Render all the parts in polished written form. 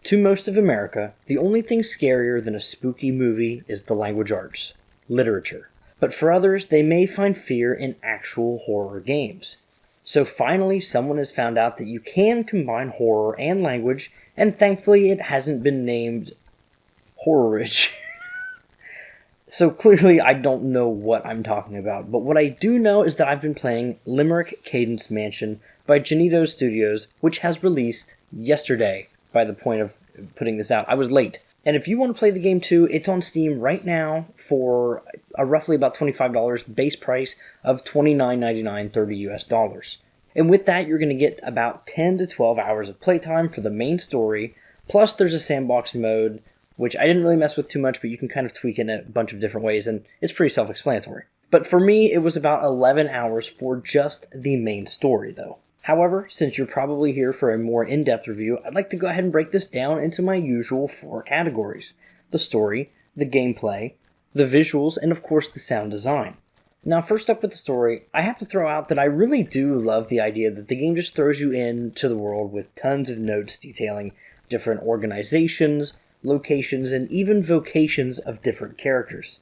To most of America, the only thing scarier than a spooky movie is the language arts, literature. But for others, they may find fear in actual horror games. So finally, someone has found out that you can combine horror and language, and thankfully it hasn't been named Horrorage. So clearly I don't know what I'm talking about, but what I do know is that I've been playing Limerick Cadence Mansion by Janito Studios, which has released yesterday. By the point of putting this out, I was late. And if you want to play the game too, it's on Steam right now for a roughly about $25 base price of $29.99, 30 US dollars. And with that, you're going to get about 10 to 12 hours of playtime for the main story, plus there's a sandbox mode, which I didn't really mess with too much, but you can kind of tweak it in a bunch of different ways, and it's pretty self-explanatory. But for me, it was about 11 hours for just the main story, though. However, since you're probably here for a more in-depth review, I'd like to go ahead and break this down into my usual 4 categories: the story, the gameplay, the visuals, and of course the sound design. Now, first up with the story, I have to throw out that I really do love the idea that the game just throws you into the world with tons of notes detailing different organizations, locations, and even vocations of different characters.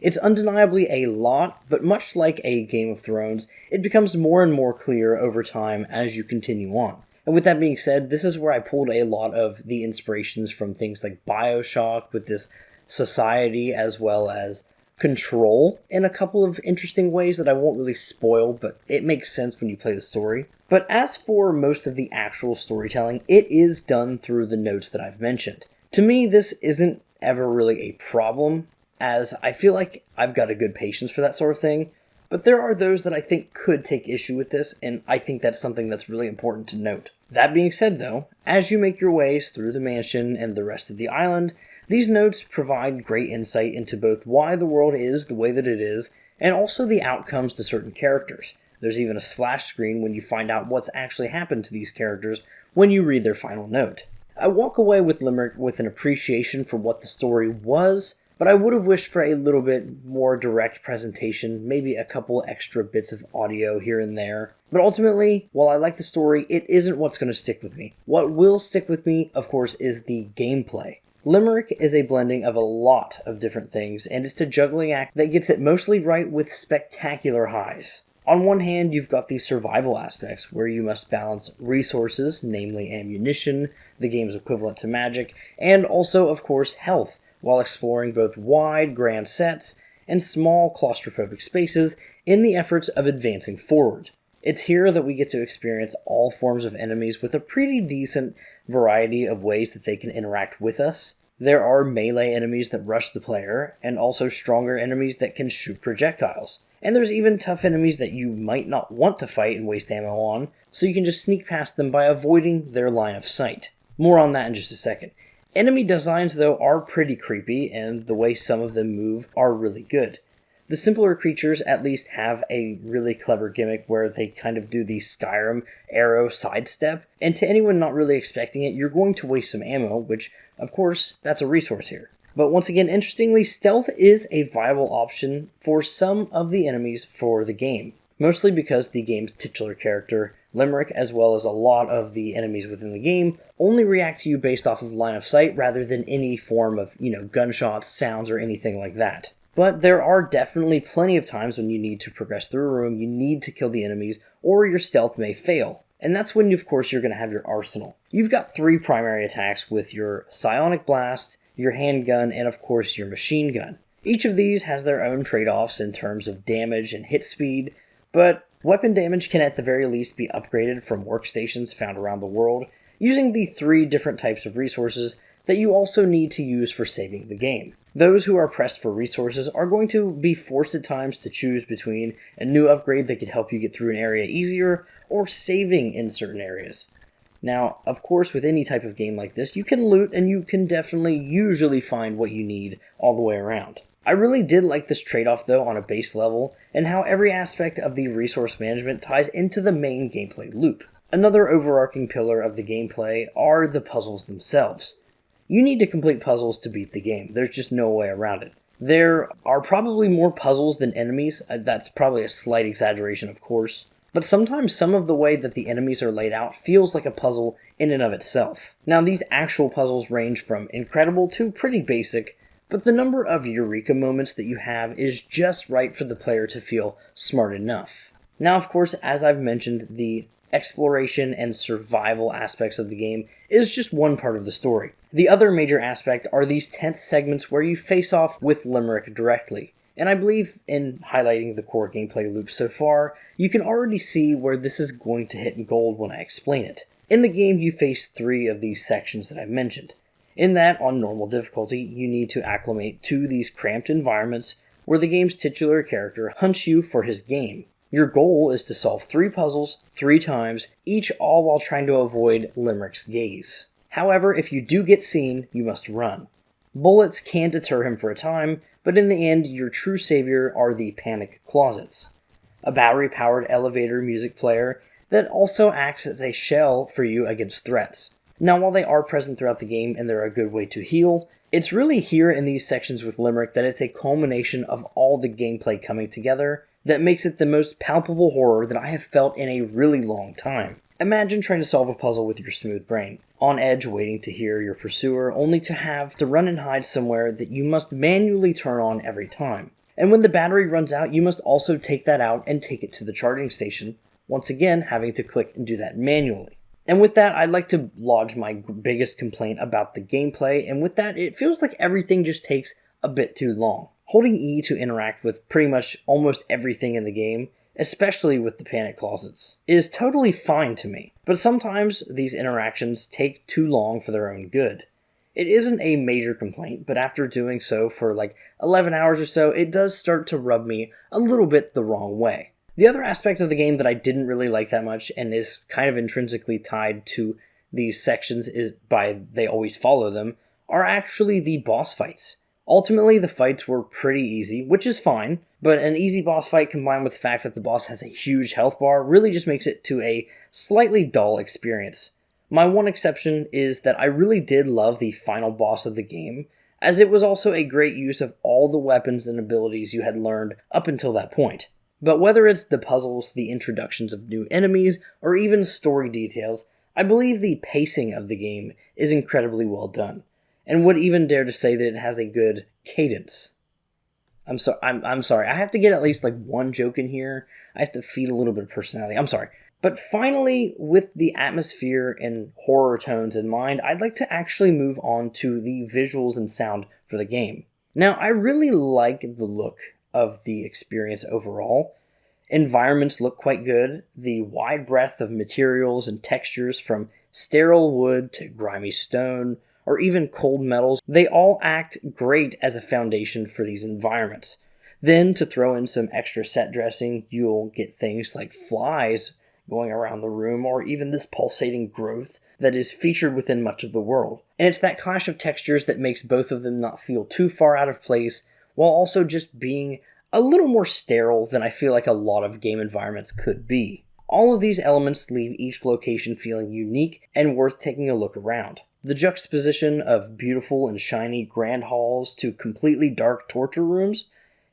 It's undeniably a lot, but much like a Game of Thrones, it becomes more and more clear over time as you continue on. And with that being said, this is where I pulled a lot of the inspirations from things like BioShock with this society, as well as Control in a couple of interesting ways that I won't really spoil, but it makes sense when you play the story. But as for most of the actual storytelling, it is done through the notes that I've mentioned. To me, this isn't ever really a problem, as I feel like I've got a good patience for that sort of thing, but there are those that I think could take issue with this, and I think that's something that's really important to note. That being said though, as you make your ways through the mansion and the rest of the island, these notes provide great insight into both why the world is the way that it is, and also the outcomes to certain characters. There's even a splash screen when you find out what's actually happened to these characters when you read their final note. I walk away with Limerick with an appreciation for what the story was, but I would have wished for a little bit more direct presentation, maybe a couple extra bits of audio here and there. But ultimately, while I like the story, it isn't what's going to stick with me. What will stick with me, of course, is the gameplay. Limerick is a blending of a lot of different things, and it's a juggling act that gets it mostly right with spectacular highs. On one hand, you've got the survival aspects, where you must balance resources, namely ammunition, the game's equivalent to magic, and also, of course, health, while exploring both wide, grand sets and small, claustrophobic spaces in the efforts of advancing forward. It's here that we get to experience all forms of enemies with a pretty decent variety of ways that they can interact with us. There are melee enemies that rush the player, and also stronger enemies that can shoot projectiles. And there's even tough enemies that you might not want to fight and waste ammo on, so you can just sneak past them by avoiding their line of sight. More on that in just a second. Enemy designs, though, are pretty creepy, and the way some of them move are really good. The simpler creatures at least have a really clever gimmick where they kind of do the Skyrim arrow sidestep, and to anyone not really expecting it, you're going to waste some ammo, which, of course, that's a resource here. But once again, interestingly, stealth is a viable option for some of the enemies for the game, mostly because the game's titular character, Limerick, as well as a lot of the enemies within the game, only react to you based off of line of sight rather than any form of, gunshots, sounds, or anything like that. But there are definitely plenty of times when you need to progress through a room, you need to kill the enemies, or your stealth may fail. And that's when, of course, you're going to have your arsenal. You've got 3 primary attacks with your psionic blast, your handgun, and of course your machine gun. Each of these has their own trade-offs in terms of damage and hit speed, but weapon damage can at the very least be upgraded from workstations found around the world, using the 3 different types of resources that you also need to use for saving the game. Those who are pressed for resources are going to be forced at times to choose between a new upgrade that could help you get through an area easier, or saving in certain areas. Now, of course, with any type of game like this, you can loot and you can definitely usually find what you need all the way around. I really did like this trade-off though on a base level, and how every aspect of the resource management ties into the main gameplay loop. Another overarching pillar of the gameplay are the puzzles themselves. You need to complete puzzles to beat the game. There's just no way around it. There are probably more puzzles than enemies. That's probably a slight exaggeration, of course. but sometimes some of the way that the enemies are laid out feels like a puzzle in and of itself. Now, these actual puzzles range from incredible to pretty basic, but the number of eureka moments that you have is just right for the player to feel smart enough. Now, of course, as I've mentioned, the exploration and survival aspects of the game is just one part of the story. The other major aspect are these tense segments where you face off with Limerick directly. And I believe in highlighting the core gameplay loop so far, you can already see where this is going to hit gold when I explain it. In the game, you face 3 of these sections that I've mentioned. In that, on normal difficulty, you need to acclimate to these cramped environments where the game's titular character hunts you for his game. Your goal is to solve 3 puzzles 3 times, each all while trying to avoid Limerick's gaze. However, if you do get seen, you must run. Bullets can deter him for a time, but in the end, your true savior are the panic closets, a battery-powered elevator music player that also acts as a shell for you against threats. Now, while they are present throughout the game and they're a good way to heal, it's really here in these sections with Limerick that it's a culmination of all the gameplay coming together that makes it the most palpable horror that I have felt in a really long time. Imagine trying to solve a puzzle with your smooth brain, on edge waiting to hear your pursuer, only to have to run and hide somewhere that you must manually turn on every time. And when the battery runs out, you must also take that out and take it to the charging station, once again having to click and do that manually. And with that, I'd like to lodge my biggest complaint about the gameplay, and with that, it feels like everything just takes a bit too long. Holding E to interact with pretty much almost everything in the game, especially with the panic closets, is totally fine to me. But sometimes these interactions take too long for their own good. It isn't a major complaint, but after doing so for like 11 hours or so, it does start to rub me a little bit the wrong way. The other aspect of the game that I didn't really like that much, and is kind of intrinsically tied to these sections is by they always follow them, are actually the boss fights. Ultimately, the fights were pretty easy, which is fine, but an easy boss fight combined with the fact that the boss has a huge health bar really just makes it to a slightly dull experience. My one exception is that I really did love the final boss of the game, as it was also a great use of all the weapons and abilities you had learned up until that point. But whether it's the puzzles, the introductions of new enemies, or even story details, I believe the pacing of the game is incredibly well done, and would even dare to say that it has a good cadence. I'm sorry, I have to get at least like one joke in here. I have to feed a little bit of personality. I'm sorry. But finally, with the atmosphere and horror tones in mind, I'd like to actually move on to the visuals and sound for the game. Now, I really like the look of the experience overall. Environments look quite good. The wide breadth of materials and textures, from sterile wood to grimy stone, or even cold metals, they all act great as a foundation for these environments. Then, to throw in some extra set dressing, you'll get things like flies going around the room, or even this pulsating growth that is featured within much of the world. And it's that clash of textures that makes both of them not feel too far out of place, while also just being a little more sterile than I feel like a lot of game environments could be. All of these elements leave each location feeling unique and worth taking a look around. The juxtaposition of beautiful and shiny grand halls to completely dark torture rooms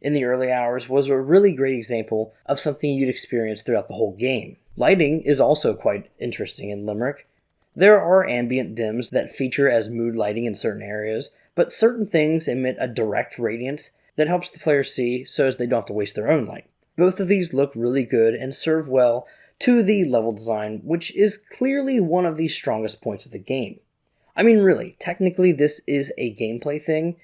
in the early hours was a really great example of something you'd experience throughout the whole game. Lighting is also quite interesting in Limerick. There are ambient dims that feature as mood lighting in certain areas, but certain things emit a direct radiance that helps the player see so as they don't have to waste their own light. Both of these look really good and serve well to the level design, which is clearly one of the strongest points of the game. I mean, really, technically this is a gameplay thing,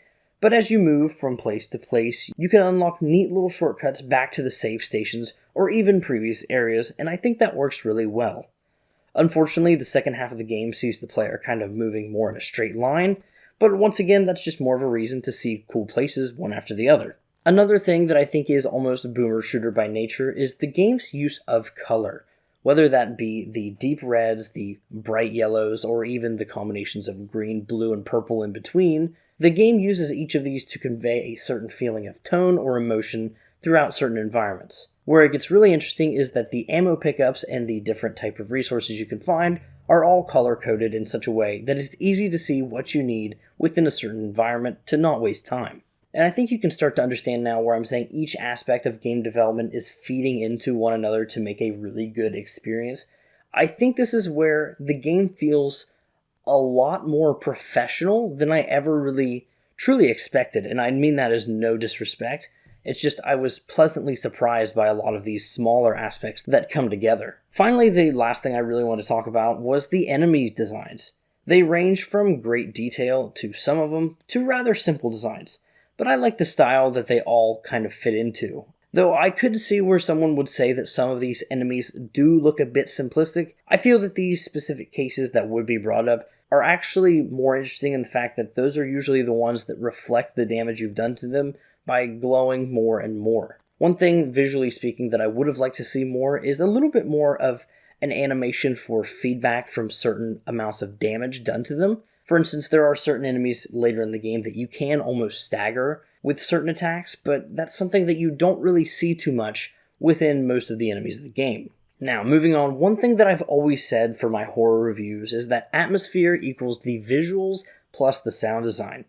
but as you move from place to place, you can unlock neat little shortcuts back to the save stations or even previous areas, and I think that works really well. Unfortunately, the second half of the game sees the player kind of moving more in a straight line, but once again, that's just more of a reason to see cool places one after the other. Another thing that I think is almost a boomer shooter by nature is the game's use of color, whether that be the deep reds, the bright yellows, or even the combinations of green, blue, and purple in between. The game uses each of these to convey a certain feeling of tone or emotion throughout certain environments. Where it gets really interesting is that the ammo pickups and the different type of resources you can find are all color-coded in such a way that it's easy to see what you need within a certain environment to not waste time. And I think you can start to understand now where I'm saying each aspect of game development is feeding into one another to make a really good experience. I think this is where the game feels a lot more professional than I ever really truly expected. And I mean that as no disrespect. It's just I was pleasantly surprised by a lot of these smaller aspects that come together. Finally, the last thing I really want to talk about was the enemy designs. They range from great detail to some of them to rather simple designs, but I like the style that they all kind of fit into. Though I could see where someone would say that some of these enemies do look a bit simplistic, I feel that these specific cases that would be brought up are actually more interesting in the fact that those are usually the ones that reflect the damage you've done to them by glowing more and more. One thing, visually speaking, that I would have liked to see more is a little bit more of an animation for feedback from certain amounts of damage done to them. For instance, there are certain enemies later in the game that you can almost stagger with certain attacks, but that's something that you don't really see too much within most of the enemies of the game. Now, moving on, one thing that I've always said for my horror reviews is that atmosphere equals the visuals plus the sound design.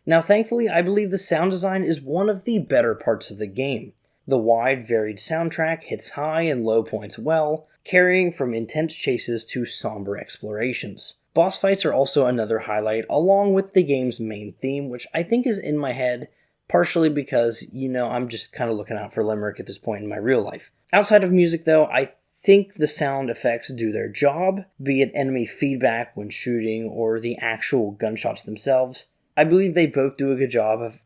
Now, thankfully, I believe the sound design is one of the better parts of the game. The wide, varied soundtrack hits high and low points well, carrying from intense chases to somber explorations. Boss fights are also another highlight, along with the game's main theme, which I think is in my head, partially because, I'm just kind of looking out for Limerick at this point in my real life. Outside of music, though, I think the sound effects do their job, be it enemy feedback when shooting or the actual gunshots themselves. I believe they both do a good job of,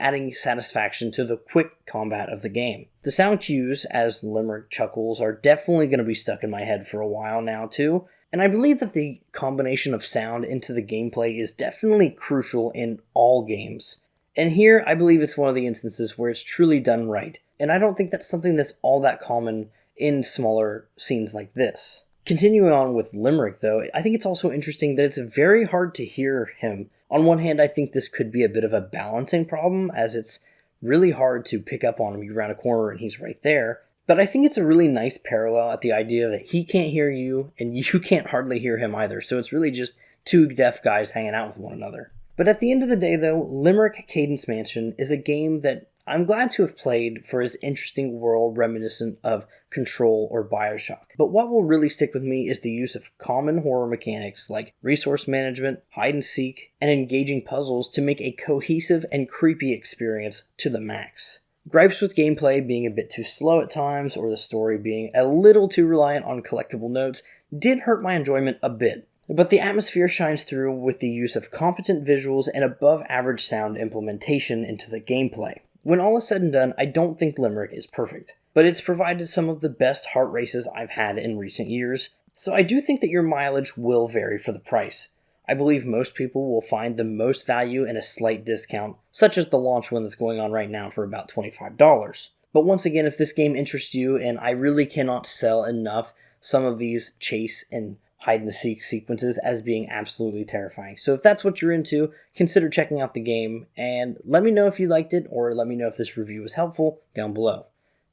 adding satisfaction to the quick combat of the game. The sound cues, as Limerick chuckles, are definitely going to be stuck in my head for a while now too, and I believe that the combination of sound into the gameplay is definitely crucial in all games. And here, I believe it's one of the instances where it's truly done right, and I don't think that's something that's all that common in smaller scenes like this. Continuing on with Limerick, though, I think it's also interesting that it's very hard to hear him. On one hand, I think this could be a bit of a balancing problem, as it's really hard to pick up on him. You round a corner and he's right there. But I think it's a really nice parallel at the idea that he can't hear you, and you can't hardly hear him either. So it's really just two deaf guys hanging out with one another. But at the end of the day, though, Limerick Cadence Mansion is a game that I'm glad to have played for its interesting world reminiscent of Control or Bioshock. But what will really stick with me is the use of common horror mechanics like resource management, hide and seek, and engaging puzzles to make a cohesive and creepy experience to the max. Gripes with gameplay being a bit too slow at times, or the story being a little too reliant on collectible notes, did hurt my enjoyment a bit. But the atmosphere shines through with the use of competent visuals and above average sound implementation into the gameplay. When all is said and done, I don't think Limerick is perfect, but it's provided some of the best heart races I've had in recent years, so I do think that your mileage will vary for the price. I believe most people will find the most value in a slight discount, such as the launch one that's going on right now for about $25. But once again, if this game interests you, and I really cannot sell enough some of these chase and hide and seek sequences as being absolutely terrifying. So if that's what you're into, consider checking out the game, and let me know if you liked it, or let me know if this review was helpful down below.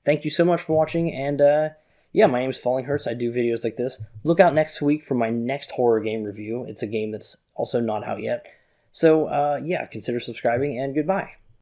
Thank you so much for watching, and my name is Falling Hurts. I do videos like this. Look out next week for my next horror game review. It's a game that's also not out yet. So consider subscribing, and goodbye.